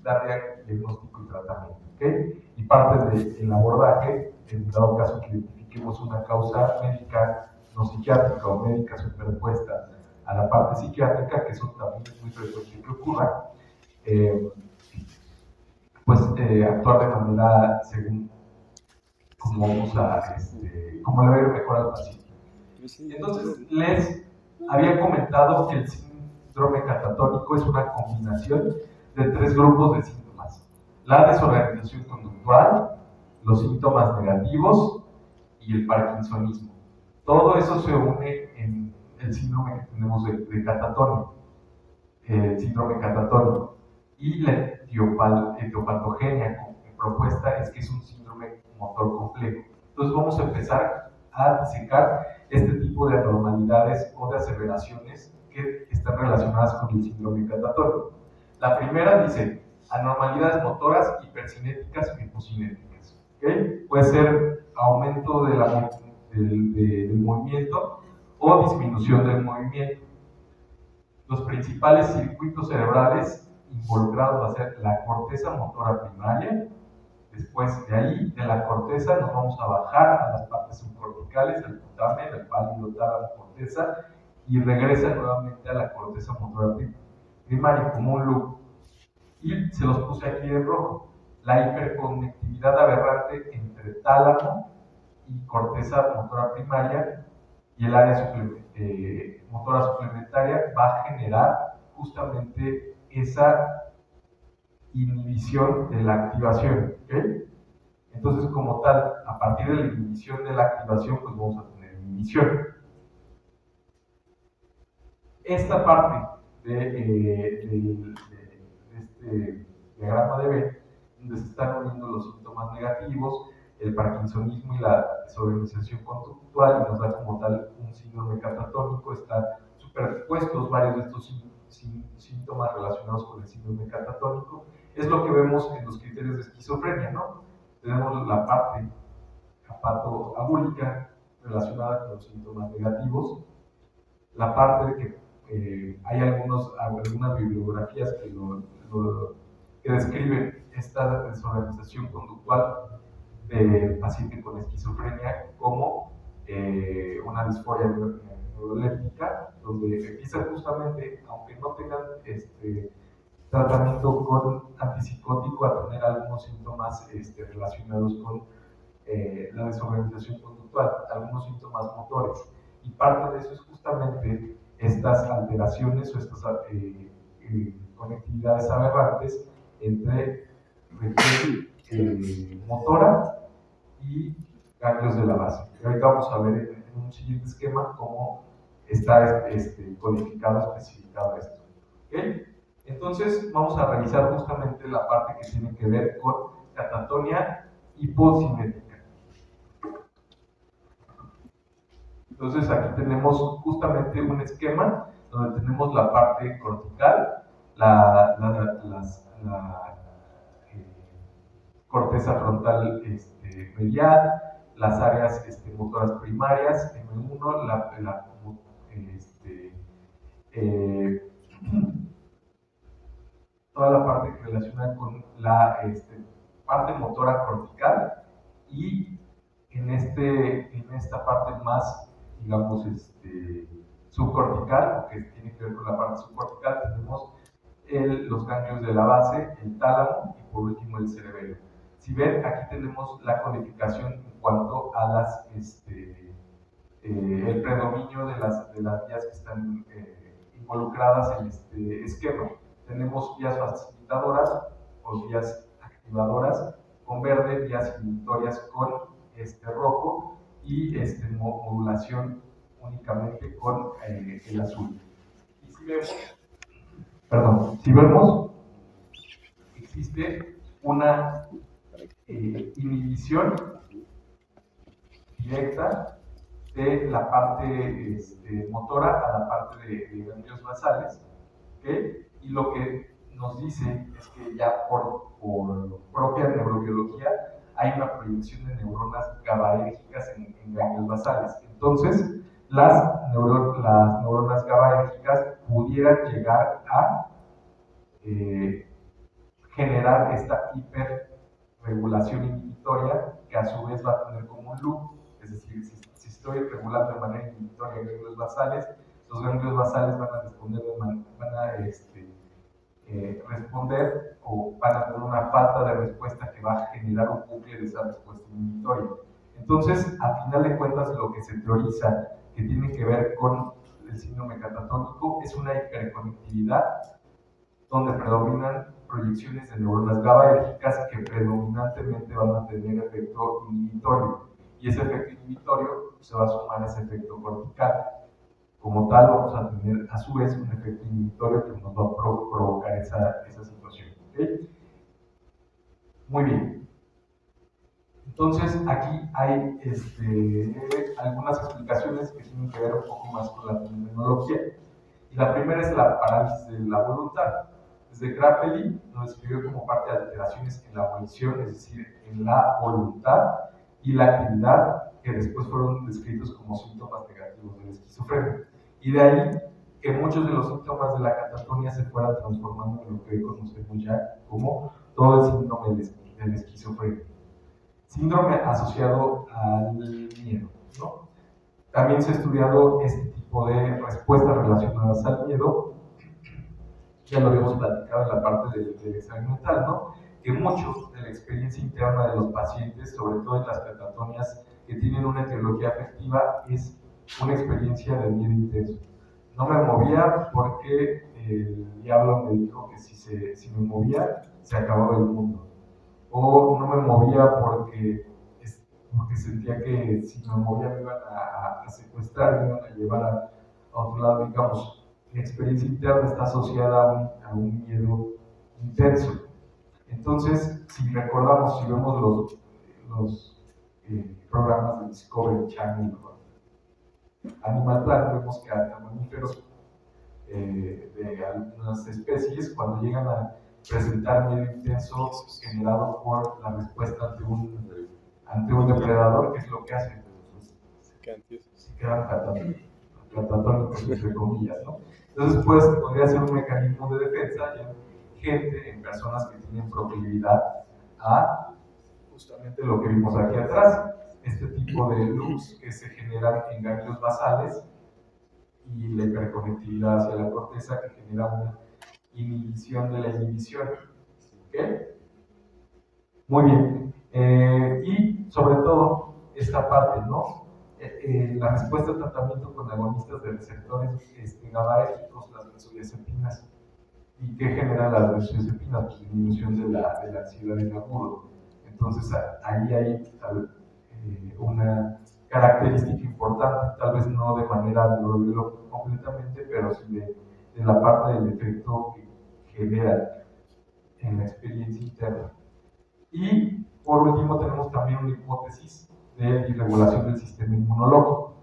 darle diagnóstico y tratamiento. ¿Okay? Y parte del abordaje, en dado caso que identifiquemos una causa médica no psiquiátrica o médica superpuesta a la parte psiquiátrica, que eso también es muy frecuente que ocurra, pues actuar de manera según como vamos a, como le va a ir mejor al paciente. Entonces, les había comentado que el síndrome catatónico es una combinación de 3 grupos de síntomas: la desorganización conductual, los síntomas negativos y el parkinsonismo. Todo eso se une en el síndrome que tenemos de catatónico, el síndrome catatónico. Y la etiopatogenia propuesta es que es un síndrome motor complejo. Entonces vamos a empezar a disecar este tipo de anormalidades o de aseveraciones que están relacionadas con el síndrome catatónico. La primera dice anormalidades motoras, hipercinéticas o hipocinéticas. ¿Okay? Puede ser aumento del movimiento o disminución del movimiento. Los principales circuitos cerebrales involucrados va a ser la corteza motora primaria. Después de ahí, de la corteza, nos vamos a bajar a las partes subcorticales, el putamen, el pálido tálamo, corteza, y regresa nuevamente a la corteza motora primaria, como un loop. Y se los puse aquí en rojo. La hiperconectividad aberrante entre tálamo y corteza motora primaria y el área motora suplementaria va a generar justamente esa inhibición de la activación. ¿Okay? Entonces, como tal, a partir de la inhibición de la activación, pues vamos a tener inhibición. Esta parte de este diagrama de B, donde se están uniendo los síntomas negativos, el parkinsonismo y la desorganización conductual, y nos da como tal un síndrome catatónico, están superpuestos varios de estos síntomas relacionados con el síndrome catatónico. Es lo que vemos en los criterios de esquizofrenia, ¿no? Tenemos la parte apatoagúlica relacionada con los síntomas negativos, la parte de que hay algunas bibliografías que describen esta desorganización conductual del paciente con esquizofrenia como una disforia neuroléptica, donde empieza justamente, aunque no tengan tratamiento con antipsicótico, a tener algunos síntomas relacionados con la desorganización conductual, algunos síntomas motores. Y parte de eso es justamente estas alteraciones o estas conectividades aberrantes entre región motora y ganglios de la base. Y ahorita vamos a ver en un siguiente esquema cómo está codificado, especificado esto. ¿Okay? Entonces vamos a revisar justamente la parte que tiene que ver con catatonia hipocinética. Entonces aquí tenemos justamente un esquema donde tenemos la parte cortical, la corteza frontal medial, las áreas motoras primarias, M1, toda la parte que relaciona con la parte motora cortical, y en esta parte más, digamos, subcortical, que tiene que ver con la parte subcortical, tenemos los ganglios de la base, el tálamo y por último el cerebelo. Si ven, aquí tenemos la codificación en cuanto a el predominio de las vías que están involucradas en este esquema. Tenemos vías facilitadoras o vías activadoras con verde, vías inhibitorias con rojo y modulación únicamente con el azul. Y si vemos, existe una inhibición directa de la parte motora a la parte de ganglios basales, ¿okay? Y lo que nos dice es que ya por propia neurobiología hay una proyección de neuronas GABAérgicas en ganglios basales. Entonces, las neuronas GABAérgicas pudieran llegar a generar esta hiperregulación inhibitoria que a su vez va a tener como un loop, es decir, si estoy regulando de manera inhibitoria ganglios basales, los ganglios basales van a responder responder o van a tener una falta de respuesta que va a generar un bucle de esa respuesta inhibitoria. Entonces, a final de cuentas, lo que se teoriza que tiene que ver con el síndrome catatónico es una hiperconectividad donde predominan proyecciones de neuronas GABAérgicas que predominantemente van a tener efecto inhibitorio. Y ese efecto inhibitorio se va a sumar a ese efecto cortical. Como tal, vamos a tener a su vez un efecto inhibitorio que nos va a provocar esa situación. ¿Okay? Muy bien. Entonces, aquí hay algunas explicaciones que tienen que ver un poco más con la fenomenología. Y la primera es la parálisis de la voluntad. Desde Grappelli nos describió como parte de alteraciones en la volición, es decir, en la voluntad y la actividad, que después fueron descritos como síntomas negativos de la esquizofrenia. Y de ahí que muchos de los síntomas de la catatonia se fueran transformando en lo que hoy conocemos ya como todo el síndrome de la esquizofrenia. Síndrome asociado al miedo, ¿no? También se ha estudiado este tipo de respuestas relacionadas al miedo. Ya lo habíamos platicado en la parte del examen mental, ¿no? Que mucho de la experiencia interna de los pacientes, sobre todo en las catatonias que tienen una etiología afectiva, es una experiencia de miedo intenso. No me movía porque el diablo me dijo que si me movía, se acababa el mundo. O no me movía porque sentía que si me movía me iban a secuestrar, me iban a llevar a otro lado, digamos. La experiencia interna está asociada a un miedo intenso. Entonces, si recordamos, si vemos los programas de Discovery Channel o Animal Planet, vemos que hasta mamíferos de algunas especies, cuando llegan a presentar miedo intenso generado por la respuesta ante un depredador, ¿qué es lo que hacen? Pues, se quedan catatónicos, entre comillas, ¿no? Entonces, pues, podría ser un mecanismo de defensa en gente, en personas que tienen proclividad a justamente lo que vimos aquí atrás, este tipo de loops que se generan en ganglios basales y la hiperconectividad hacia la corteza que genera una inhibición de la inhibición. ¿Okay? Muy bien. Y sobre todo, esta parte, ¿no? La respuesta al tratamiento con agonistas de receptores GABAérgicos, las benzodiazepinas. ¿Y qué generan las benzodiazepinas? Pues disminución de la ansiedad en agudo. Entonces, ahí hay una característica importante, tal vez no de manera neurobiológica completamente, pero sí de la parte del efecto que genera en la experiencia interna. Y por último tenemos también una hipótesis de irregulación del sistema inmunológico.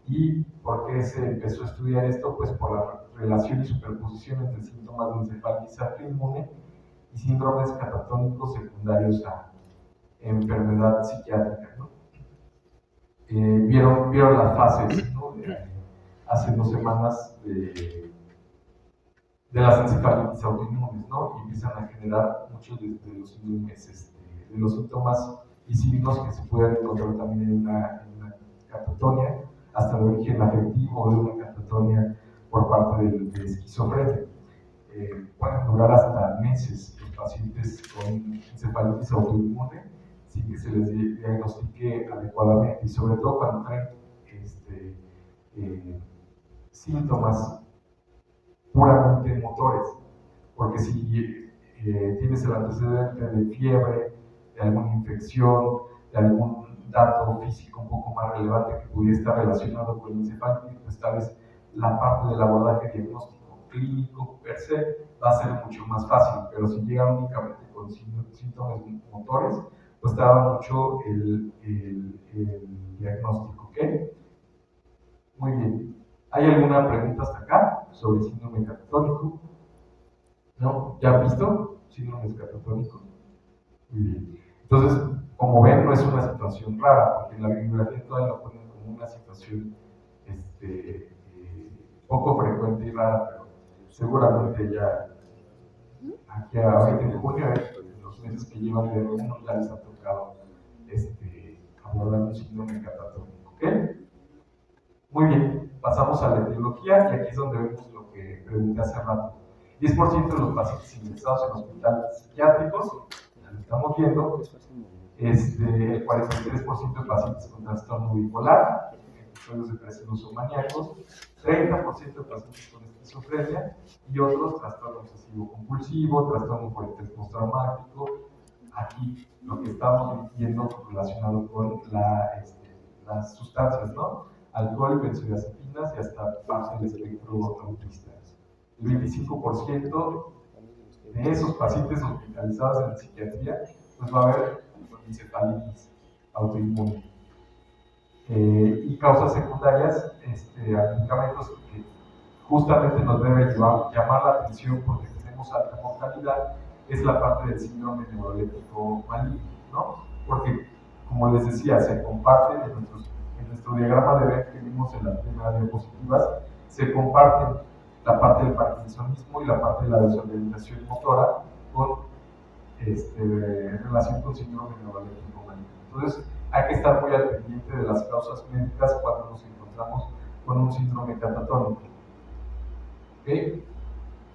¿Y por qué se empezó a estudiar esto? Pues por la relación y superposición entre síntomas de encefalitis autoinmune y síndromes catatónicos secundarios a enfermedad psiquiátrica, ¿no? Vieron las fases, ¿no? Hace 2 semanas de las encefalitis autoinmunes, ¿no? Y empiezan a generar muchos de los síndromes, de los síntomas y signos que se pueden encontrar también en una catatonia, hasta el origen afectivo de una catatonia por parte de esquizofrenia. Pueden durar hasta meses los pacientes con encefalitis autoinmune sin que se les diagnostique adecuadamente, y sobre todo cuando traen síntomas puramente motores, porque si tienes el antecedente de fiebre, de alguna infección, de algún dato físico un poco más relevante que pudiera estar relacionado con el encefalitis, pues tal vez la parte del abordaje diagnóstico clínico per se va a ser mucho más fácil, pero si llegan únicamente con síntomas motores, pues tarda mucho el diagnóstico, ¿ok? Muy bien. ¿Hay alguna pregunta hasta acá sobre síndrome catatónico? ¿No? ¿Ya han visto síndrome catatónico? Muy bien. Entonces, como ven, no es una situación rara, porque en la bibliografía todavía lo ponen como una situación poco frecuente y rara, pero seguramente ya aquí ahorita en junio, en los meses que llevan de uno ya les ha tocado abordar un síndrome catatónico. ¿Ok? Muy bien, pasamos a la etiología y aquí es donde vemos lo que pregunté hace rato. 10% de los pacientes ingresados en hospitales psiquiátricos, ya lo estamos viendo, el 43% de pacientes con trastorno bipolar, episodios depresivos o maníacos, 30% de pacientes con esquizofrenia y otros trastorno obsesivo compulsivo, trastorno por estrés postraumático. Aquí lo que estamos viendo relacionado con las sustancias, ¿no? Alcohol, benzodiazepinas y hasta parte del espectro autista. El 25% de esos pacientes hospitalizados en psiquiatría, pues va a haber encefalitis autoinmune. Y causas secundarias a medicamentos que justamente nos debe llamar la atención porque tenemos alta mortalidad, es la parte del síndrome neuroléptico maligno, ¿no? Porque, como les decía, se comparten en nuestro diagrama de Venn que vimos en las primeras diapositivas, se comparten la parte del parkinsonismo y la parte de la desorganización motora con relación con síndrome neuroléptico maligno. Entonces, hay que estar muy al pendiente de las causas médicas cuando nos encontramos con un síndrome catatónico. ¿Okay?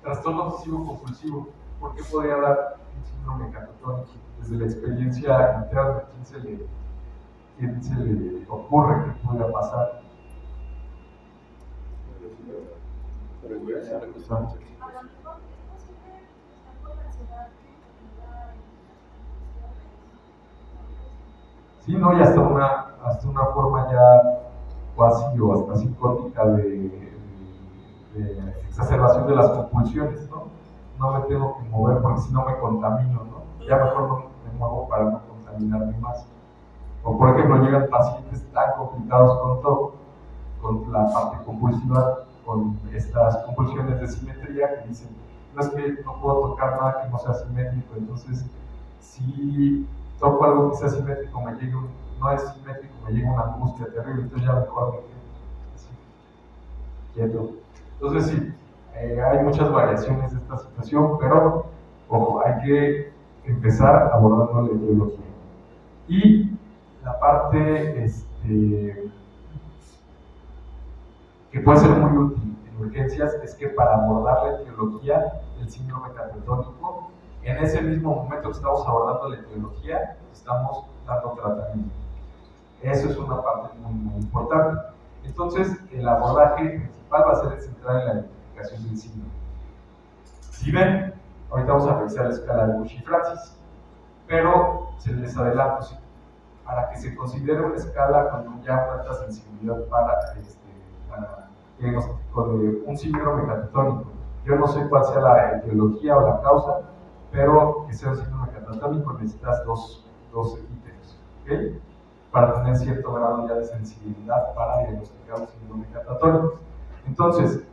Trastorno obsesivo compulsivo. ¿Por qué podría dar un síndrome catatónico? Desde la experiencia interna, ¿quién se le ocurre que pueda pasar? Sí, ¿no? Y hasta una forma ya cuasi o hasta psicótica de exacerbación de las compulsiones, ¿no? No me tengo que mover porque si no me contamino, ¿no? Ya mejor no me muevo para no contaminarme más. O por ejemplo, llegan pacientes tan complicados con TOC, con la parte compulsiva, con estas compulsiones de simetría que dicen, no es que no puedo tocar nada que no sea simétrico, entonces si toco algo que sea simétrico, no es simétrico, me llega una angustia terrible, entonces ya mejor me quedo así, quieto. Entonces sí, hay muchas variaciones de esta situación, pero ojo, hay que empezar abordando la etiología. Y la parte que puede ser muy útil en urgencias es que para abordar la etiología del síndrome catatónico, en ese mismo momento que estamos abordando la etiología, estamos dando tratamiento. Eso es una parte muy, muy importante. Entonces, el abordaje principal va a ser centrar en la identificación del síndrome. Si ven, ahorita vamos a revisar la escala de Busch-Francis, pero se les adelanto, sí, para que se considere una escala con ya una alta sensibilidad para diagnóstico de un síndrome catatónico. Yo no sé cuál sea la etiología o la causa, pero que sea un síndrome catatónico necesitas dos ítems, ¿okay? Para tener cierto grado ya de sensibilidad para diagnosticar un síndrome catatónico. Entonces,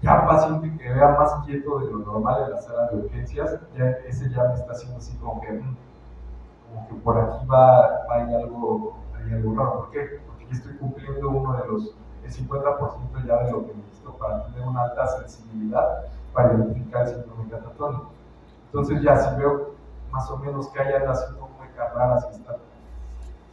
ya un paciente que vea más quieto de lo normal en la sala de urgencias, ese ya me está haciendo así como que por aquí hay algo raro. ¿Por qué? Porque yo estoy cumpliendo el 50% ya de lo que necesito para tener una alta sensibilidad para identificar el síndrome catatónico. Entonces ya si veo más o menos que hay haciendo muecas raras y está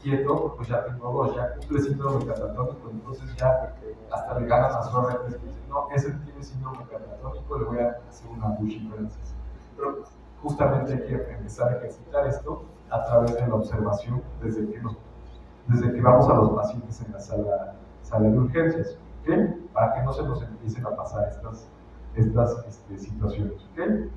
quieto, pues ya tengo dos, ya cumple el síndrome catatónico, entonces ya hasta le ganan las horas que dicen, no, ese tiene síndrome catatónico, le voy a hacer una Busch-Francis. Pero justamente hay que empezar a ejercitar esto a través de la observación desde que vamos a los pacientes en la sala de urgencias, ¿okay? Para que no se nos empiecen a pasar estas situaciones, ¿okay?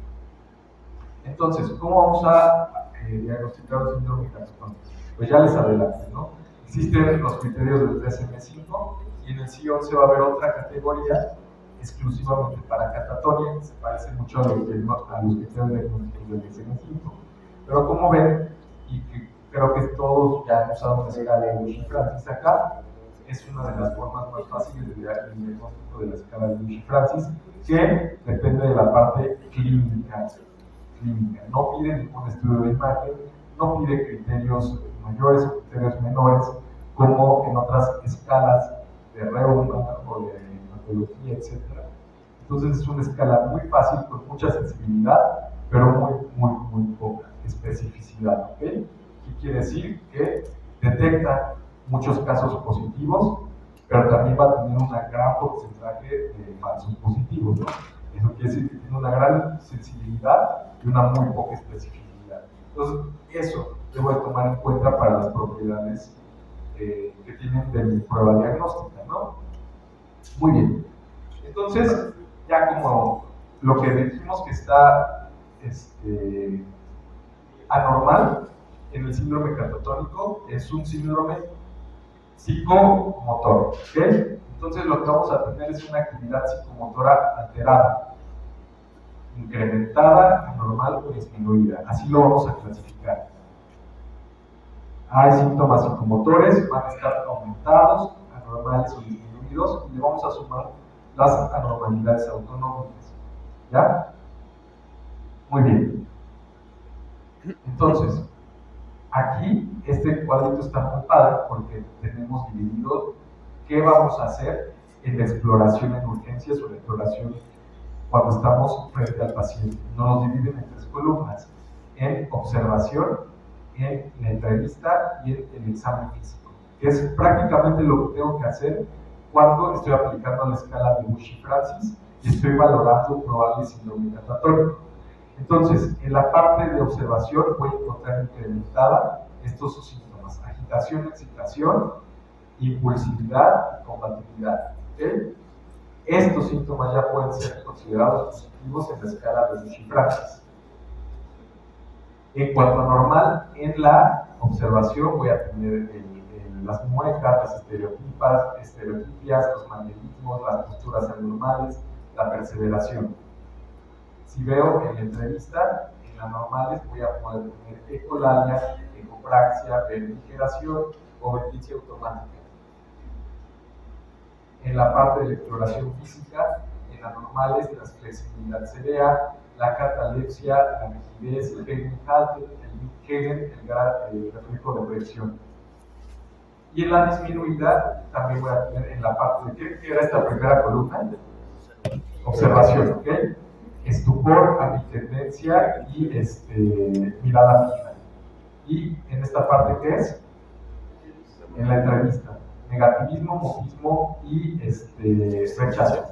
Entonces, ¿cómo vamos a diagnosticar el síndrome catatónico? Pues ya les adelanté, ¿no? Existen los criterios del DSM-5 y en el C11 va a haber otra categoría exclusivamente para catatonia, que se parece mucho a los criterios diagnósticos del DSM-5. Pero como ven, y que creo que todos ya han usado una escala de Busch-Francis acá, es una de las formas más fáciles de diagnóstico de la escala de Busch-Francis, que depende de la parte clínica. No pide ningún estudio de imagen, no pide criterios mayores o criterios menores, como en otras escalas de Reumann o de patología, etc. Entonces es una escala muy fácil, con mucha sensibilidad, pero muy poca especificidad, ¿ok? ¿Qué quiere decir? Que detecta muchos casos positivos, pero también va a tener un gran porcentaje de falsos positivos, ¿no? Eso quiere decir que tiene una gran sensibilidad y una muy poca especificidad. Entonces, eso debo de tomar en cuenta para las propiedades que tienen de mi prueba diagnóstica, ¿no? Muy bien. Entonces, ya como lo que dijimos que está anormal en el síndrome catatónico es un síndrome psicomotor, ¿ok? Entonces lo que vamos a tener es una actividad psicomotora alterada, incrementada, anormal o disminuida. Así lo vamos a clasificar. Hay síntomas psicomotores, van a estar aumentados, anormales o disminuidos, y le vamos a sumar las anormalidades autonómicas. ¿Ya? Muy bien. Entonces, aquí este cuadrito está muy padre porque tenemos dividido qué vamos a hacer en la exploración en urgencias o la exploración cuando estamos frente al paciente. Nos dividen en 3 columnas: en observación, en la entrevista y en el examen físico, que es prácticamente lo que tengo que hacer cuando estoy aplicando la escala de Bushy-Francis y estoy valorando probable síndrome catatónico. Entonces, en la parte de observación voy a encontrar incrementada estos síntomas: agitación, excitación, impulsividad y combatividad. ¿Okay? Estos síntomas ya pueden ser considerados positivos en la escala de Bushy-Francis. En cuanto a normal, en la observación voy a tener las muecas, las estereotipias, los manierismos, las posturas anormales, la perseveración. Si veo en la entrevista, en las normales voy a poder tener ecolalia, ecopraxia, beligeración o vendicia automática. En la parte de la exploración física, en las normales, la flexibilidad cerea, la catalepsia, la rigidez, el Hegen-Halten, el Hegen, el reflejo de proyección. Y en la disminuida también voy a tener en la parte de ¿qué era esta primera columna? Observación, ¿ok? Estupor, ambitendencia y mirada fija. Y en esta parte, ¿qué es? En la entrevista, negativismo, mofismo y rechazo.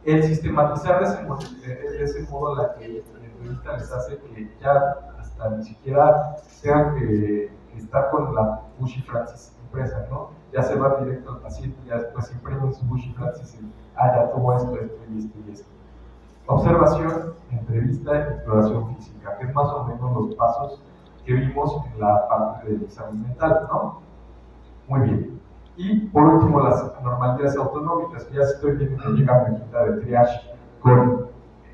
El sistematizar de ese modo la entrevista les hace que ya hasta ni siquiera tengan que estar con la Bushy-Francis impresa, ¿no? Ya se va directo al paciente y ya después imprimen su Bushy-Francis y ya tuvo esto y esto. Observación, entrevista y exploración física, que es más o menos los pasos que vimos en la parte del examen mental, ¿no? Muy bien. Y por último, las anormalidades autonómicas, que ya estoy viendo que llega a mi quinta de triage con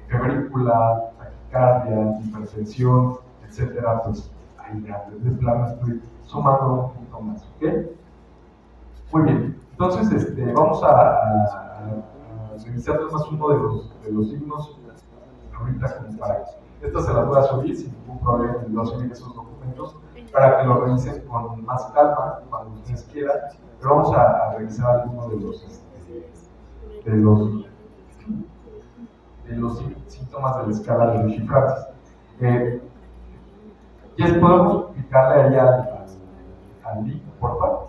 febrícula, taquicardia, hipertensión, etcétera, pues ahí ya de plano estoy sumando un punto más, ¿ok? Muy bien. Entonces, vamos a revisar más uno de los signos ahorita como para estas se las voy a subir sin ningún problema, les voy a subir esos documentos para que lo revisen con más calma cuando ustedes quieran, pero vamos a revisar algunos de los síntomas de la escala de Bushy-Francis. ¿Ya podemos explicarle ahí al link, por favor?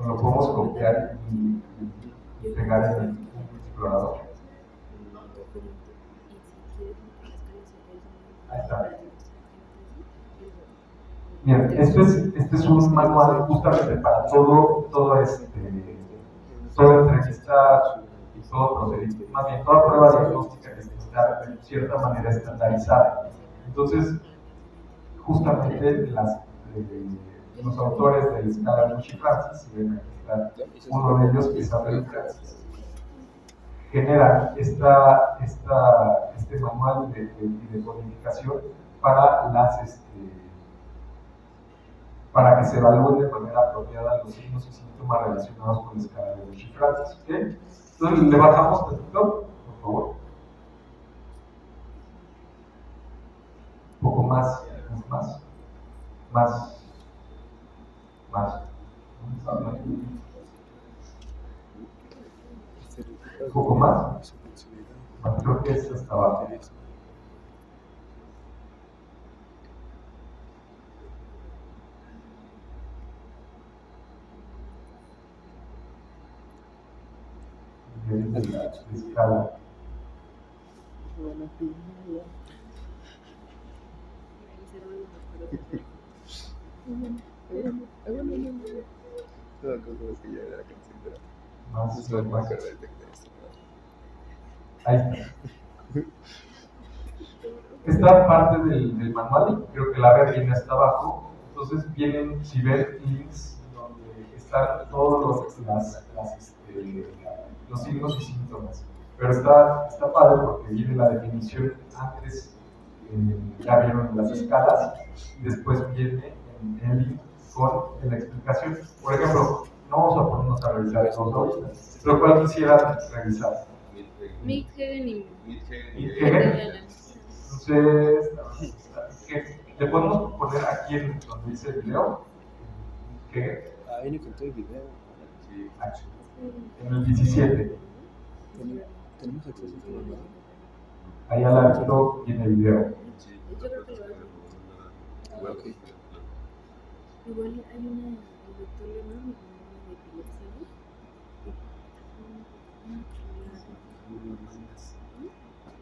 Lo podemos copiar y pegar en el explorador. Ahí está. Bien, este es un manual justamente para toda entrevista y todo procedimiento, más bien toda prueba diagnóstica que está de cierta manera estandarizada. Entonces, justamente los autores de la escala de Bushy-Francis, si ven aquí está uno de ellos que es Abel Francis, genera este manual de codificación para para que se evalúen de manera apropiada los signos y síntomas relacionados con la escala de Bushy-Francis. ¿Okay? Entonces le bajamos tantito, por favor. Un poco más. más. Un poco más. Creo que es esta abajo. Escala. Más. Ahí está. Esta parte del manual, creo que la ver viene hasta abajo. Entonces vienen, si ven, links donde están todos los signos y síntomas. Pero está padre porque viene la definición antes, ya vieron las escalas, y después viene el link con la explicación. Por ejemplo, no vamos a ponernos a revisar todos ahorita, pero ¿cuál quisieran revisar? Midhegen. Entonces, le podemos poner aquí donde dice video. ¿Qué? Viene con todo el video. En el 17. Tenemos acceso a todo el video. Ahí al lado viene el video. Yo creo que lo hago. Ok. Igual hay una, el doctor Leonardo, de epilepsia, ¿no?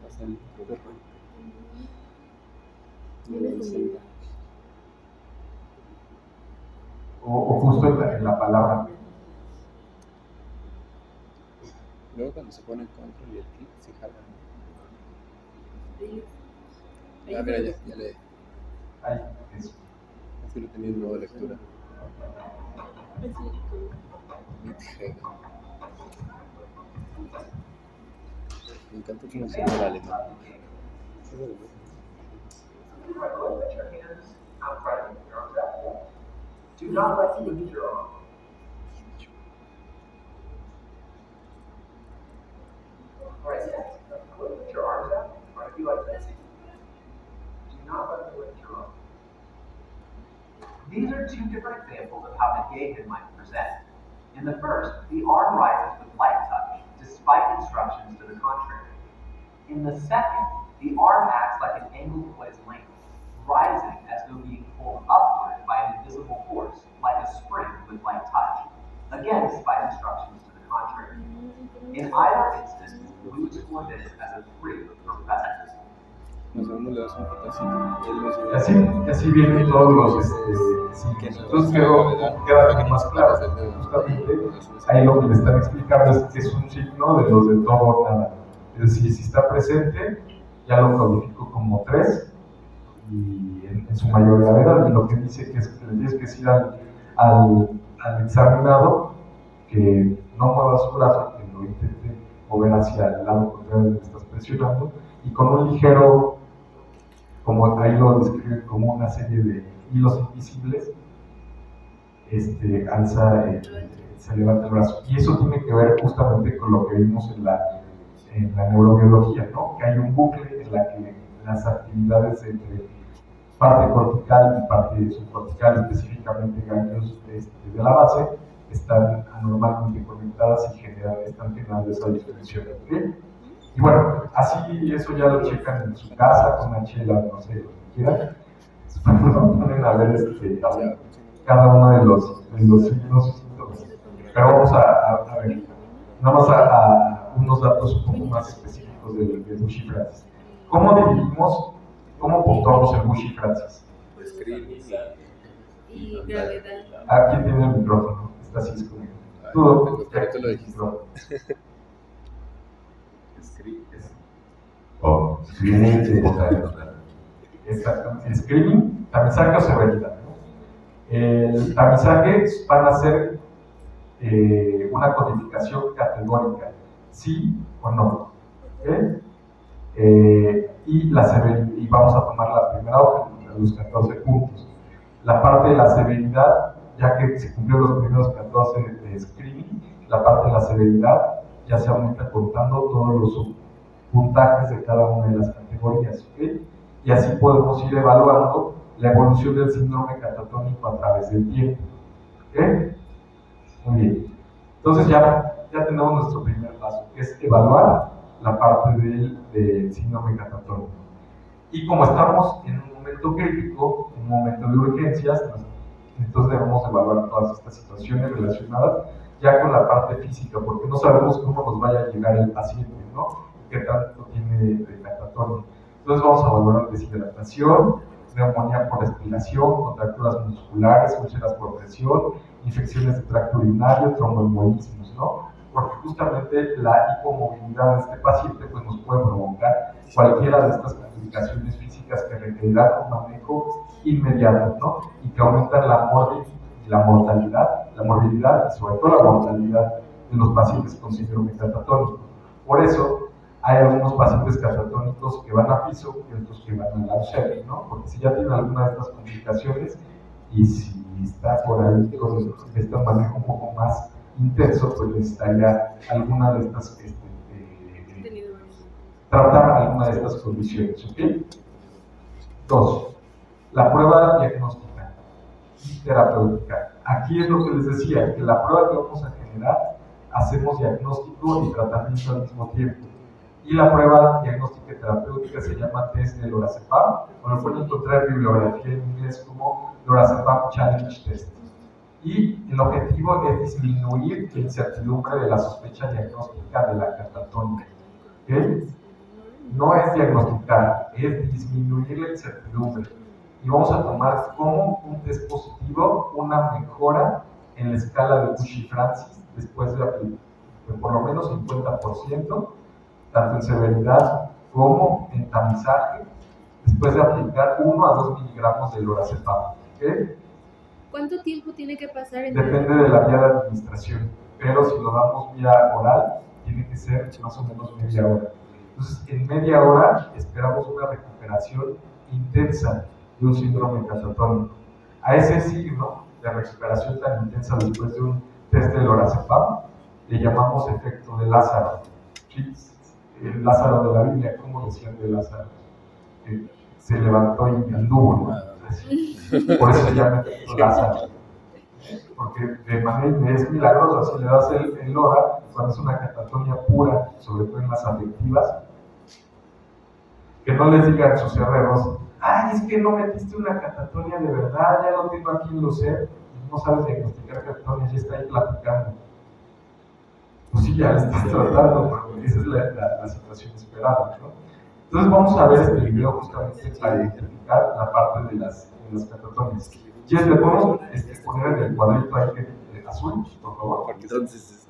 Pasa el perro. O justo en la palabra. Luego cuando se pone el control y el clic se jala. Mira, ya le. Ahí, eso. Así lo tenía en modo lectura. Midhegen. Me encanta que nos enseña el alemán. Do not let you lift your arm. Alright, lift your arms out. Try to be like this. Do not let them lift your arm. These are two different examples of how the Gehlen might present. In the first, the arm rises with light touch, despite instructions to the contrary. In the second, the arm acts like an angled poised length, rising as though being pulled upward by an invisible force, like a spring with light touch, again despite instructions to the contrary. In either instance, we would score this as a 3 for present. Nosotros le das un patacito. Y así vienen todos los signos. Entonces queda más claro. Justamente ahí lo que le están explicando es que es un signo de los de todo o nada. Es decir, si está presente, ya lo codifico como 3 y en su mayor gravedad, y lo que dice que es que le tienes que decir al examinado que no mueva su brazo, que lo intente mover hacia el lado contrario donde estás presionando, y con un ligero, como ahí lo describe como una serie de hilos invisibles, se levanta el brazo. Y eso tiene que ver justamente con lo que vimos en la neurobiología, ¿no? Que hay un bucle en la que las actividades entre parte cortical y parte subcortical, específicamente ganglios de la base, están anormalmente conectadas y están generando esa disfunción. ¿Okay? Y bueno, así eso ya lo checan en su casa, con una chela, no sé, lo que quieran. Ponen a ver cada uno de los signos y síntomas. Pero vamos a ver, nada más a unos datos un poco más específicos de Bushi-Francis. ¿Cómo puntuamos el Bushi-Francis? Y gravedad. ¿Quién tiene el micrófono? Está así escondido. Tú lo dijiste. Screening de exactamente. Screening, tamizaje o severidad, ¿no? El tamizaje van a ser una codificación categórica, sí o no. ¿Okay? Y vamos a tomar la primera hoja, los 14 puntos. La parte de la severidad, ya que se cumplieron los primeros 14 de screening, la parte de la severidad ya se aumenta contando todos los puntajes de cada una de las categorías, ¿okay? Y así podemos ir evaluando la evolución del síndrome catatónico a través del tiempo. ¿Ok? Muy bien. Entonces ya tenemos nuestro primer paso, que es evaluar la parte del síndrome catatónico. Y como estamos en un momento crítico, un momento de urgencias, entonces debemos evaluar todas estas situaciones relacionadas ya con la parte física, porque no sabemos cómo nos vaya a llegar el paciente, ¿no? Qué tanto tiene de catatonia. Entonces vamos a evaluar deshidratación, neumonía por respiración, contracturas musculares, úlceras por presión, infecciones de tracto urinario, tromboembolismos, ¿no? Porque justamente la hipomovilidad de este paciente pues, nos puede provocar cualquiera de estas complicaciones físicas que requerirán un manejo inmediato, ¿no? Y que aumentan la mortalidad y sobre todo la mortalidad de los pacientes con síndrome catatónico. Por eso hay algunos pacientes catatónicos que van a piso y otros que van a la UCEP, ¿no? Porque si ya tienen alguna de estas complicaciones y si está por ahí con este manejo un poco más intenso, pues necesitaría alguna de estas, tratar alguna de estas condiciones, ¿ok? 2. La prueba diagnóstica y terapéutica. Aquí es lo que les decía, que la prueba que vamos a generar, hacemos diagnóstico y tratamiento al mismo tiempo. Y la prueba diagnóstica y terapéutica se llama test de lorazepam, o lo pueden encontrar en bibliografía en inglés como lorazepam challenge test. Y el objetivo es disminuir la incertidumbre de la sospecha diagnóstica de la catatonia. ¿Okay? No es diagnosticar, es disminuir la incertidumbre. Y vamos a tomar como un test positivo una mejora en la escala de Bushi-Francis después de por lo menos 50%, tanto en severidad como en tamizaje, después de aplicar 1 a 2 miligramos de lorazepam. ¿Okay? ¿Cuánto tiempo tiene que pasar entre? Depende de la vía de administración, pero si lo damos vía oral, tiene que ser más o menos media hora. Entonces, en media hora esperamos una recuperación intensa de un síndrome catatónico. A ese signo de recuperación tan intensa después de un test de lorazepam le llamamos efecto de Lázaro. ¿Sí? El Lázaro de la Biblia, ¿cómo decían de Lázaro? Se levantó y anduvo, ¿no? Por eso se llama efecto Lázaro. Porque de manera es milagroso, si le das el LORA, cuando es una catatonia pura, sobre todo en las afectivas, que no les digan sus herreros, ay, es que no metiste una catatonia de verdad, ya lo tengo aquí en Lucer, y no sabes diagnosticar catatonia, ya está ahí platicando. Pues sí, ya le estás tratando, porque esa es la situación esperada, ¿no? Entonces vamos a ver este video justamente para identificar la parte de las catatonias. Jess, ¿le podemos poner en el cuadrito ahí azul, por favor? Entonces,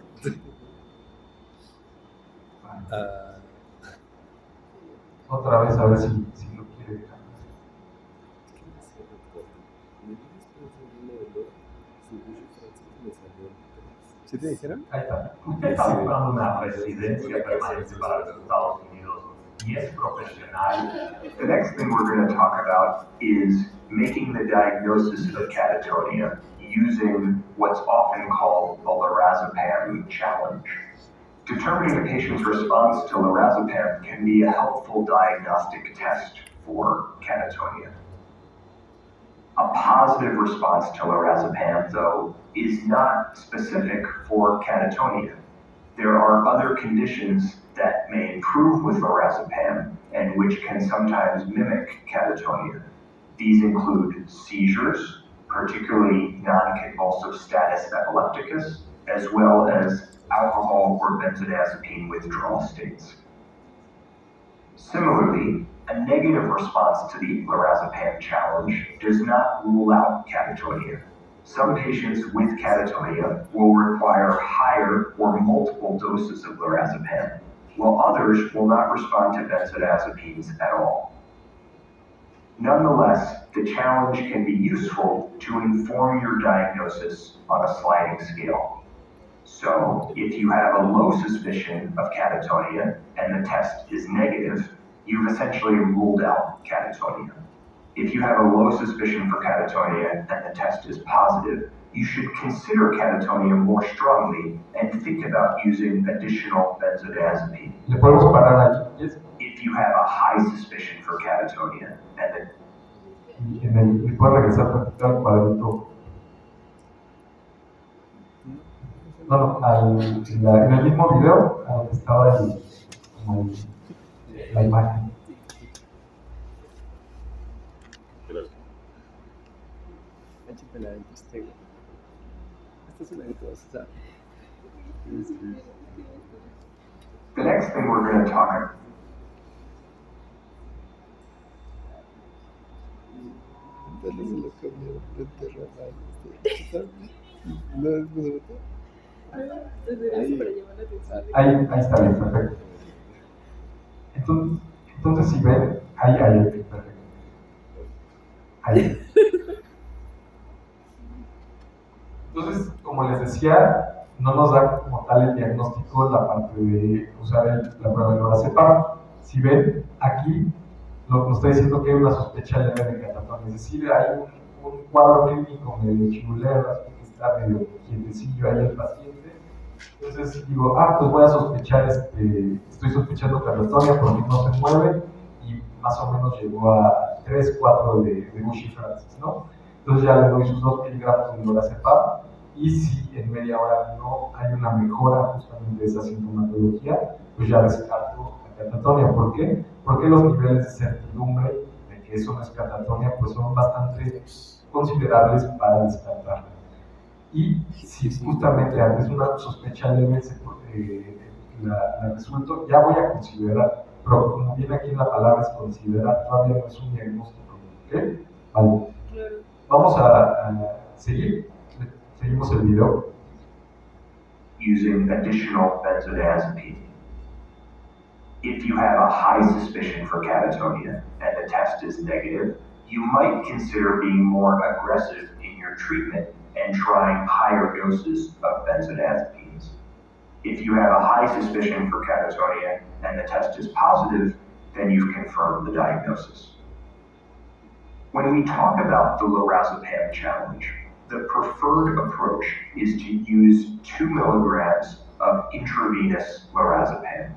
Otra vez, a ver si lo quiere dejar. ¿Sí te dijeron? Ahí está. Usted está buscando una residencia permanente para los Estados Unidos y es profesional. The next thing we're going to talk about is making the diagnosis of catatonia using what's often called the lorazepam challenge. Determining a patient's response to lorazepam can be a helpful diagnostic test for catatonia. A positive response to lorazepam, though, is not specific for catatonia. There are other conditions that may improve with lorazepam and which can sometimes mimic catatonia. These include seizures, particularly non-convulsive status epilepticus, as well as alcohol or benzodiazepine withdrawal states. Similarly, a negative response to the lorazepam challenge does not rule out catatonia. Some patients with catatonia will require higher or multiple doses of lorazepam, while others will not respond to benzodiazepines at all. Nonetheless, the challenge can be useful to inform your diagnosis on a sliding scale. So, if you have a low suspicion of catatonia and the test is negative, you've essentially ruled out catatonia. If you have a low suspicion for catatonia and the test is positive, you should consider catatonia more strongly and think about using additional benzodiazepine. ¿Le podemos parar ahí? Yes. If you have a high suspicion for catatonia and Y y puedes regresar tantito al cuadrito. No, en el mismo video, a donde estaba la imagen. Échate la dentiste, güey. Esta es una de todas, o sea. The next thing we're going to talk about. Dale, se lo cambiaron de enterrar. ¿No es bonito? Ahí está bien, perfecto. Entonces si ven, ahí, perfecto. Ahí. Entonces, como les decía, no nos da como tal el diagnóstico la parte de usar la prueba de lorazepam. Si ven, aquí nos está diciendo que hay una sospecha leve de catatonia, es decir, hay un cuadro clínico medio chibulero, que está medio quietecillo ahí el paciente. Entonces digo, pues voy a sospechar, estoy sospechando catatonia porque no se mueve y más o menos llegó a 3, 4 de Bushy Francis, ¿no? Entonces ya le doy sus 2 miligramos de lorazepam y si en media hora no hay una mejora justamente de esa sintomatología, pues ya descarto la catatonia. ¿Por qué? Porque los niveles de certidumbre de que eso no es catatonia pues son bastante considerables para descartarla. Y si justamente antes una sospecha leve la resultó, ya voy a considerar, pero como viene aquí en la palabra es considerar, todavía no es un diagnóstico. ¿Ok? Vale. Vamos a seguir. Seguimos el video. Using additional benzodiazepine. If you have a high suspicion for catatonia and the test is negative, you might consider being more aggressive in your treatment and trying higher doses of benzodiazepines. If you have a high suspicion for catatonia and the test is positive, then you've confirmed the diagnosis. When we talk about the lorazepam challenge, the preferred approach is to use 2 milligrams of intravenous lorazepam.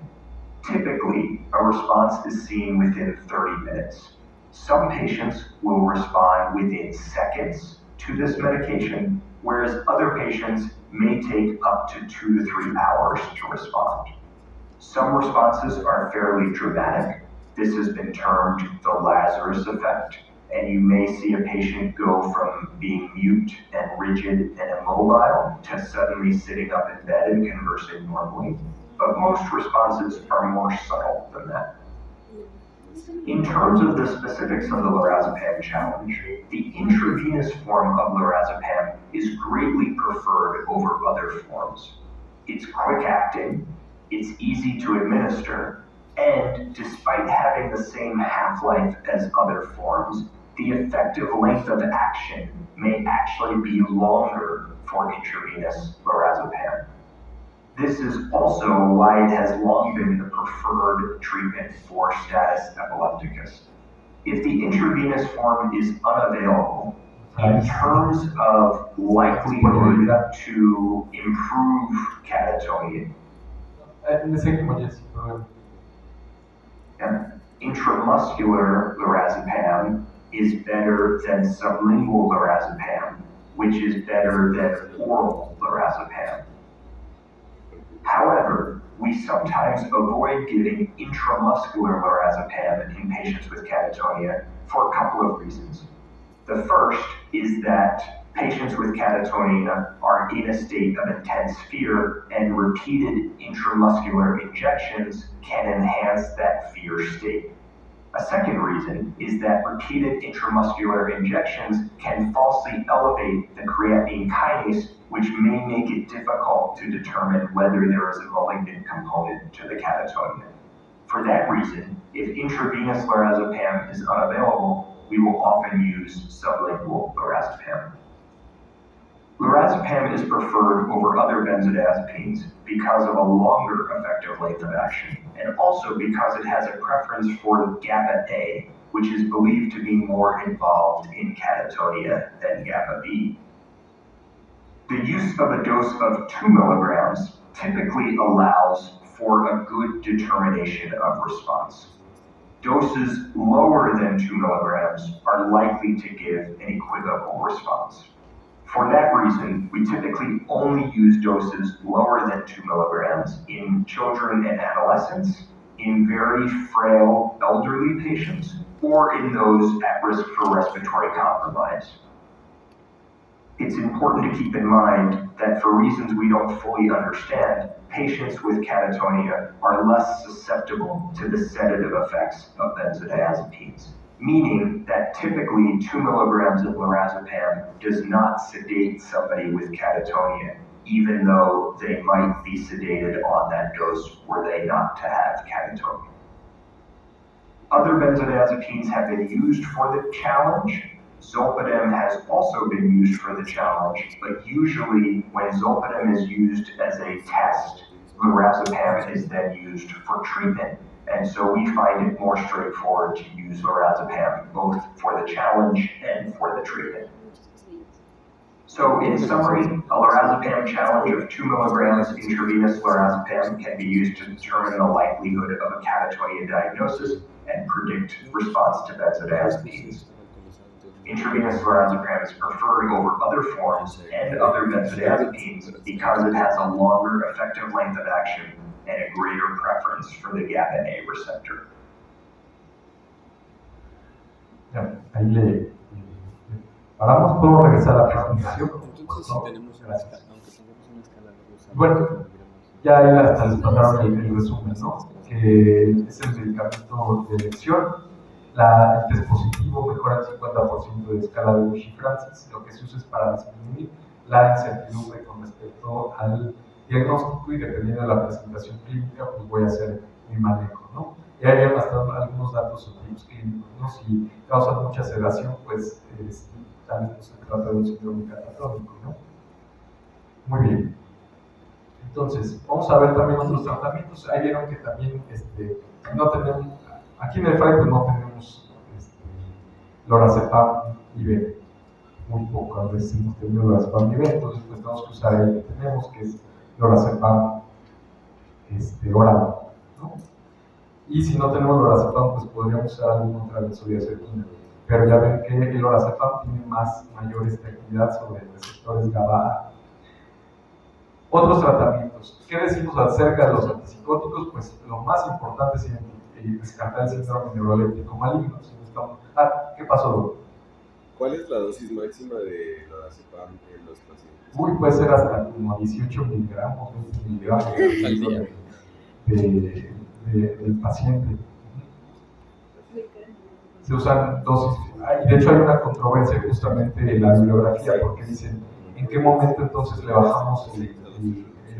Typically, a response is seen within 30 minutes. Some patients will respond within seconds to this medication, whereas other patients may take up to 2 to 3 hours to respond. Some responses are fairly dramatic. This has been termed the Lazarus effect, and you may see a patient go from being mute and rigid and immobile to suddenly sitting up in bed and conversing normally. But most responses are more subtle than that. In terms of the specifics of the lorazepam challenge, the intravenous form of lorazepam is greatly preferred over other forms. It's quick acting, it's easy to administer, and despite having the same half-life as other forms, the effective length of action may actually be longer for intravenous lorazepam. This is also why it has long been the preferred treatment for status epilepticus. If the intravenous form is unavailable, in terms of likelihood to improve catatonia, intramuscular lorazepam is better than sublingual lorazepam, which is better than oral lorazepam. However, we sometimes avoid giving intramuscular lorazepam in patients with catatonia for a couple of reasons. The first is that patients with catatonia are in a state of intense fear, and repeated intramuscular injections can enhance that fear state. A second reason is that repeated intramuscular injections can falsely elevate the creatine kinase, which may make it difficult to determine whether there is a malignant component to the catatonia. For that reason, if intravenous lorazepam is unavailable, we will often use sublingual lorazepam. Lorazepam is preferred over other benzodiazepines because of a longer effective length of action, and also because it has a preference for GABA-A, which is believed to be more involved in catatonia than GABA-B. The use of a dose of 2 milligrams typically allows for a good determination of response. Doses lower than 2 milligrams are likely to give an equivocal response. For that reason, we typically only use doses lower than 2 milligrams in children and adolescents, in very frail elderly patients, or in those at risk for respiratory compromise. It's important to keep in mind that for reasons we don't fully understand, patients with catatonia are less susceptible to the sedative effects of benzodiazepines, meaning that typically 2 milligrams of lorazepam does not sedate somebody with catatonia, even though they might be sedated on that dose were they not to have catatonia. Other benzodiazepines have been used for the challenge. Zolpidem has also been used for the challenge, but usually when zolpidem is used as a test, lorazepam is then used for treatment. And so we find it more straightforward to use lorazepam both for the challenge and for the treatment. So in summary, a lorazepam challenge of 2 milligrams intravenous lorazepam can be used to determine the likelihood of a catatonia diagnosis and predict response to benzodiazepines. Intravenous lorazepam is preferred over other forms and other benzodiazepines because it has a longer effective length of action and a greater preference for the GABA A receptor. Ya, ahí le paramos. ¿Puedo regresar a la presentación? Entonces, si tenemos una escala, aunque tengamos una escala de Rosa, Bueno, ya ahí hasta les pasaron el resumen, ¿no? Que es el medicamento de elección. El test positivo mejora el 50% de escala de Bucci-Francis. Lo que se usa es para disminuir la incertidumbre con respecto al diagnóstico y dependiendo de la presentación clínica, pues voy a hacer mi manejo, ¿no? Y ahí habían bastante algunos datos sobre los clínicos, ¿no? Si causan mucha sedación, pues tal vez no se trata de un síndrome catatónico, ¿no? Muy bien. Entonces, vamos a ver también otros tratamientos. Ahí vieron que también no tenemos, aquí en el FRAI pues no tenemos lorazepam IV, muy pocas veces hemos tenido lorazepam IV, entonces pues tenemos que usar el que tenemos, que es lorazepam oral, ¿no? Y si no tenemos lorazepam, pues podríamos usar alguna otra benzodiazepina, pero ya ven que el lorazepam tiene mayor actividad sobre receptores GABA. Otros tratamientos. ¿Qué decimos acerca de los antipsicóticos? Pues lo más importante es descartar el síndrome neuroléptico maligno. ¿Qué pasó, doctor? ¿Cuál es la dosis máxima de lorazepam en los pacientes? Uy, puede ser hasta como 18 miligramos, 20 miligramos al día del paciente. Se usan dosis, y de hecho hay una controversia justamente en la bibliografía, porque dicen, ¿en qué momento entonces le bajamos el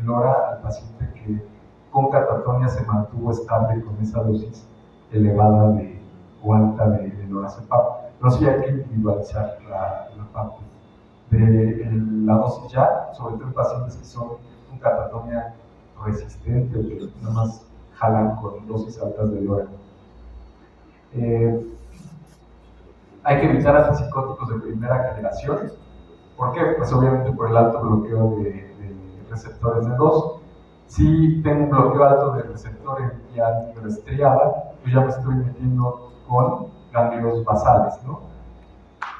LORA al paciente que con catatonia se mantuvo estable con esa dosis elevada o alta de lorazepam? Pero sí hay que individualizar la parte de la dosis ya, sobre todo en pacientes que son con catatonia resistente, que nada más jalan con dosis altas de LORA. Hay que evitar antipsicóticos de primera generación. ¿Por qué? Pues obviamente por el alto bloqueo de receptores de 2. Si tengo un bloqueo alto de receptor en vía nigroestriada, yo ya me estoy metiendo con ganglios basales, ¿no?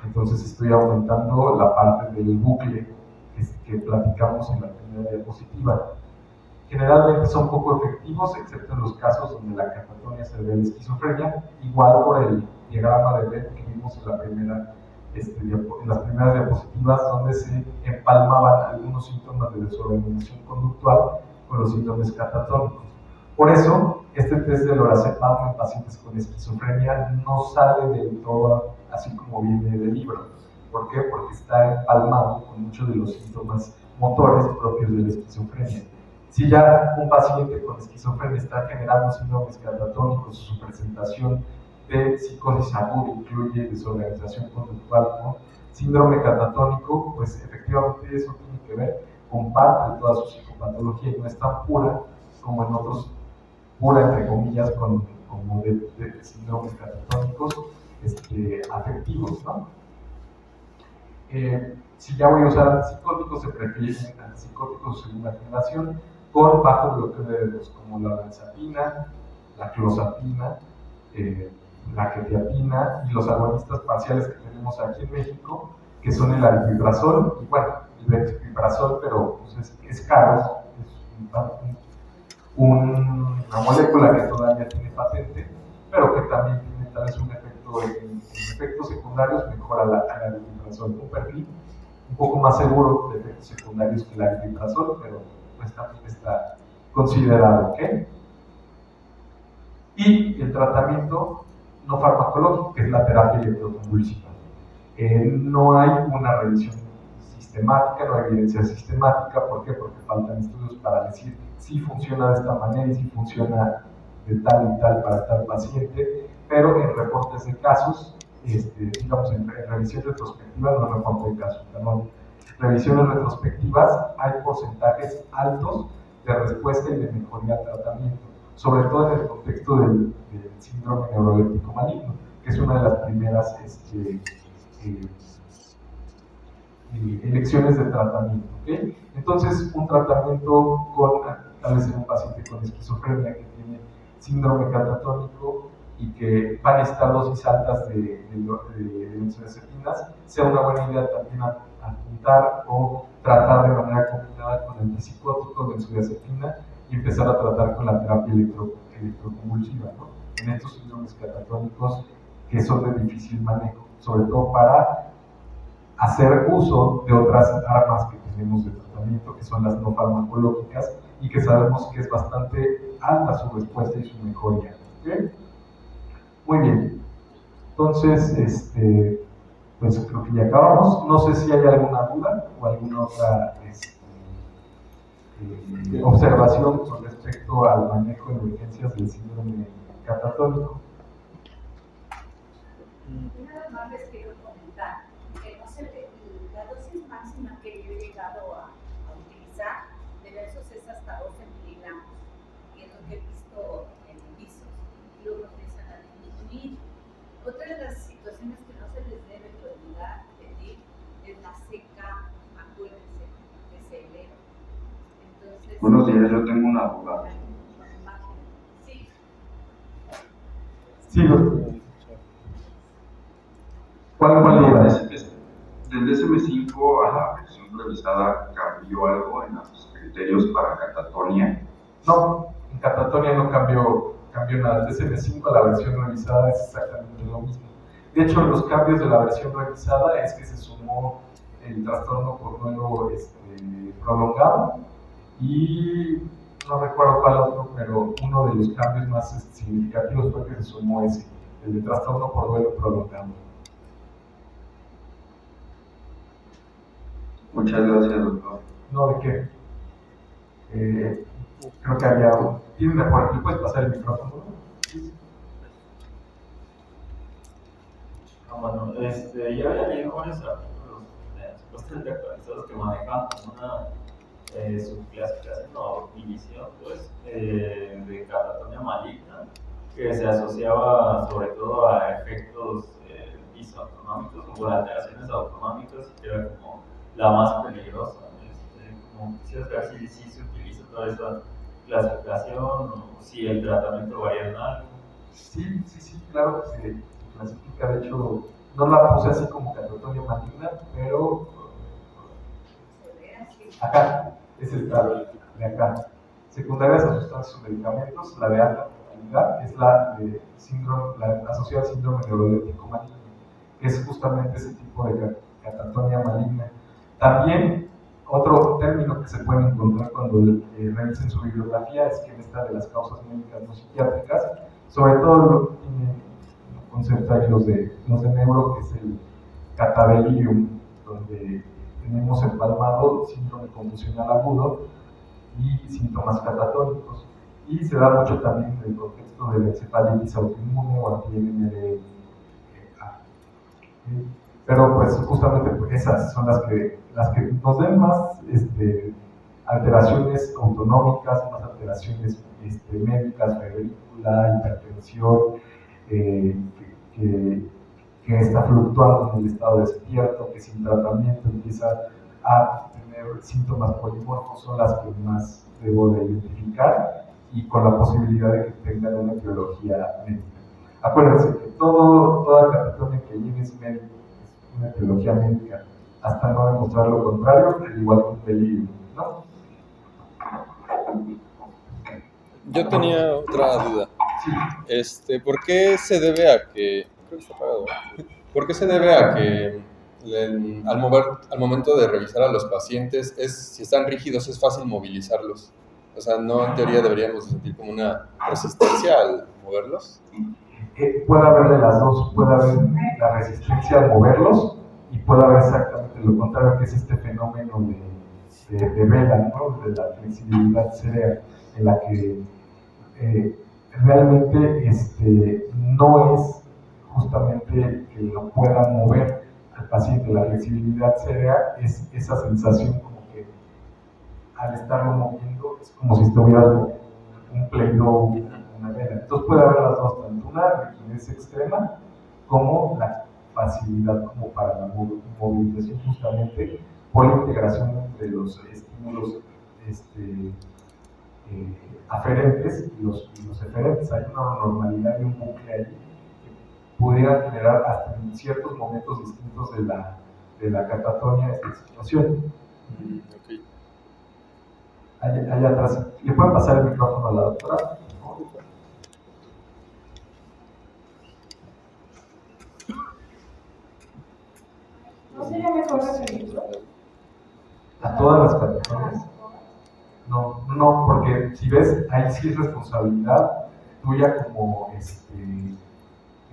Entonces estoy aumentando la parte del bucle que platicamos en la primera diapositiva. Generalmente son poco efectivos, excepto en los casos donde la catatonia se debe a la esquizofrenia, igual por el diagrama de Venn que vimos en las primeras diapositivas, donde se empalmaban algunos síntomas de desorganización conductual con los síntomas catatónicos. Por eso, este test de lorazepam en pacientes con esquizofrenia no sale del todo así como viene del libro. ¿Por qué? Porque está empalmado con muchos de los síntomas motores propios de la esquizofrenia. Si ya un paciente con esquizofrenia está generando síndromes catatónicos, su presentación de psicosis aguda incluye desorganización conductual, ¿no? Síndrome catatónico, pues efectivamente eso tiene que ver con parte de toda su psicopatología y no es tan pura como en otros, pura entre comillas, como de síndromes catatónicos afectivos, ¿no? Si ya voy a usar antipsicóticos, se prefieren antipsicóticos de segunda generación con bajo bloqueo de dedos, como la olanzapina, la clozapina, la quetiapina y los agonistas parciales que tenemos aquí en México, que son el aripiprazol, y bueno, el brexpiprazol, pero pues es caro, es una molécula que todavía tiene patente, pero que también tiene tal vez un efecto, en efectos secundarios mejora al aripiprazol, un perfil un poco más seguro de efectos secundarios que el aripiprazol, pero pues también está considerado, ¿ok? Y el tratamiento no farmacológico, que es la terapia electroconvulsiva. No hay una revisión sistemática, no hay evidencia sistemática. ¿Por qué? Porque faltan estudios para decir si funciona de esta manera y si funciona de tal y tal para tal paciente, pero en reportes de casos, digamos en revisión retrospectiva, no reporte de casos, perdón, revisiones retrospectivas, hay porcentajes altos de respuesta y de mejoría al tratamiento, sobre todo en el contexto del síndrome neuroléptico maligno, que es una de las primeras elecciones de tratamiento, ¿okay? Entonces, un tratamiento con, tal vez en un paciente con esquizofrenia que tiene síndrome catatónico y que va a necesitar dosis altas de benzodiazepinas, sea una buena idea también apuntar o tratar de manera combinada con antipsicóticos, benzodiazepina, y empezar a tratar con la terapia electroconvulsiva, ¿no? En estos síndromes catatónicos que son de difícil manejo, sobre todo para hacer uso de otras armas que tenemos de tratamiento, que son las no farmacológicas, y que sabemos que es bastante alta su respuesta y su mejoría. ¿Okay? Muy bien. Entonces, pues creo que ya acabamos. No sé si hay alguna duda o alguna otra observación con respecto al manejo de urgencias del síndrome catatónico. Nada más les quiero comentar que no sé, la dosis máxima que yo he llegado a utilizar de versos es hasta 12 miligramos, y es lo que he visto en pisos, y luego empiezan a disminuir. Otra de las situaciones que no se les debe olvidar pedir es la seca, acuérdense, que se eleva. Entonces, buenos días, yo tengo una duda. Sí. Sí, ¿Cuál era? Del DSM-5 a la versión revisada, ¿cambió algo en los criterios para catatonia? No, en catatonia no cambió nada. Del DSM-5 a la versión revisada es exactamente lo mismo. De hecho, los cambios de la versión revisada es que se sumó el trastorno por duelo prolongado y no recuerdo cuál otro, pero uno de los cambios más significativos fue que se sumó ese, el de trastorno por duelo prolongado. Muchas gracias, doctor. No, ¿de qué? Creo que había un... ¿Le puedes pasar el micrófono? Sí. Bueno, yo había leído varios artículos supuestamente actualizados que manejan una subclasificación o división pues, de catatonia maligna que se asociaba sobre todo a efectos disautonómicos o alteraciones autonómicas, que era como la más peligrosa. Como quisieras ver si se utiliza toda esa clasificación o si el tratamiento varía en algo. Sí, claro que se clasifica. De hecho, no la puse así como catatonia maligna, pero acá es el caso de acá. Secundarias a sustancias o medicamentos, la de alta mortalidad es la de la asociada al síndrome neuroléptico maligno, que es justamente ese tipo de catatonia maligna. También otro término que se puede encontrar cuando revisen su bibliografía es que en esta de las causas médicas no psiquiátricas, sobre todo tienen concepto ahí los de neuro, que es el catadelirium, donde tenemos empalmado síndrome confusional agudo y síntomas catatónicos. Y se da mucho también en el contexto de la encefalitis autoinmune o anti-MDA. Pero pues justamente esas son las que nos den más alteraciones autonómicas, más alteraciones médicas, febrícula, hipertensión, que está fluctuando en el estado despierto, que sin tratamiento empieza a tener síntomas polimorfos, son las que más debo de identificar y con la posibilidad de que tengan una etiología médica. Acuérdense que toda catatonia que llegue es médica, es una etiología médica, hasta no demostrar lo contrario, al igual que un delirio, ¿no? Yo tenía otra duda. ¿Por qué se debe a que... Creo que está apagado. ¿Por qué se debe a que al momento de revisar a los pacientes, si están rígidos es fácil movilizarlos? O sea, ¿no en teoría deberíamos sentir como una resistencia al moverlos? Puede haber de las dos, puede haber la resistencia al moverlos y puede haber exactamente lo contrario, que es este fenómeno de Vela, ¿no? De la flexibilidad cerebral, en la que realmente no es justamente que lo puedan mover al paciente. La flexibilidad cerebral es esa sensación como que al estarlo moviendo es como si estuvieras un Play-Doh, una vela. Entonces puede haber las dos, tanto una rigidez extrema como la facilidad como para la movilización, justamente por la integración entre los estímulos aferentes y los eferentes. Hay una normalidad y un bucle allí que pudiera generar hasta en ciertos momentos distintos de la catatonia esta situación. Okay. Allá atrás. ¿Le pueden pasar el micrófono a la doctora? ¿No sería mejor referirlo? ¿A todas las catatonías? No, porque si ves, ahí sí es responsabilidad tuya como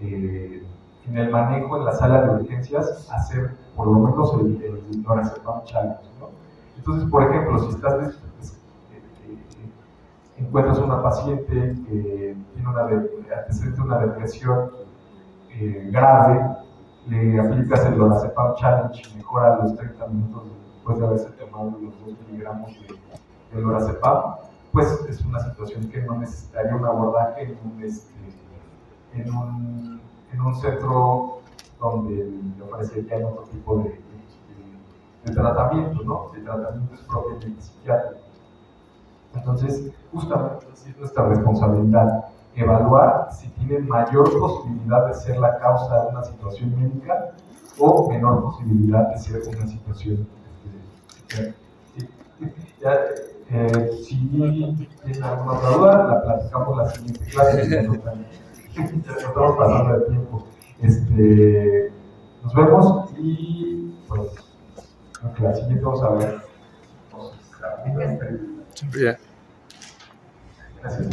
en el manejo en la sala de urgencias, hacer por lo menos el lorazepam challenge, ¿no? Entonces, por ejemplo, si estás encuentras una paciente que tiene antecedente una depresión grave, le aplicas el lorazepam challenge y mejora a los 30 minutos después de haberse tomado los 2 miligramos de lorazepam, pues es una situación que no necesitaría un abordaje en un centro donde le ofrecerían otro tipo de tratamiento, ¿no? De tratamientos propiamente psiquiátricos. Entonces, justamente es nuestra responsabilidad evaluar si tiene mayor posibilidad de ser la causa de una situación médica o menor posibilidad de ser una situación si tienen alguna otra duda, la platicamos la siguiente clase. Ya estamos pasando de tiempo. Nos vemos y pues la siguiente vamos a ver. Bien. Gracias.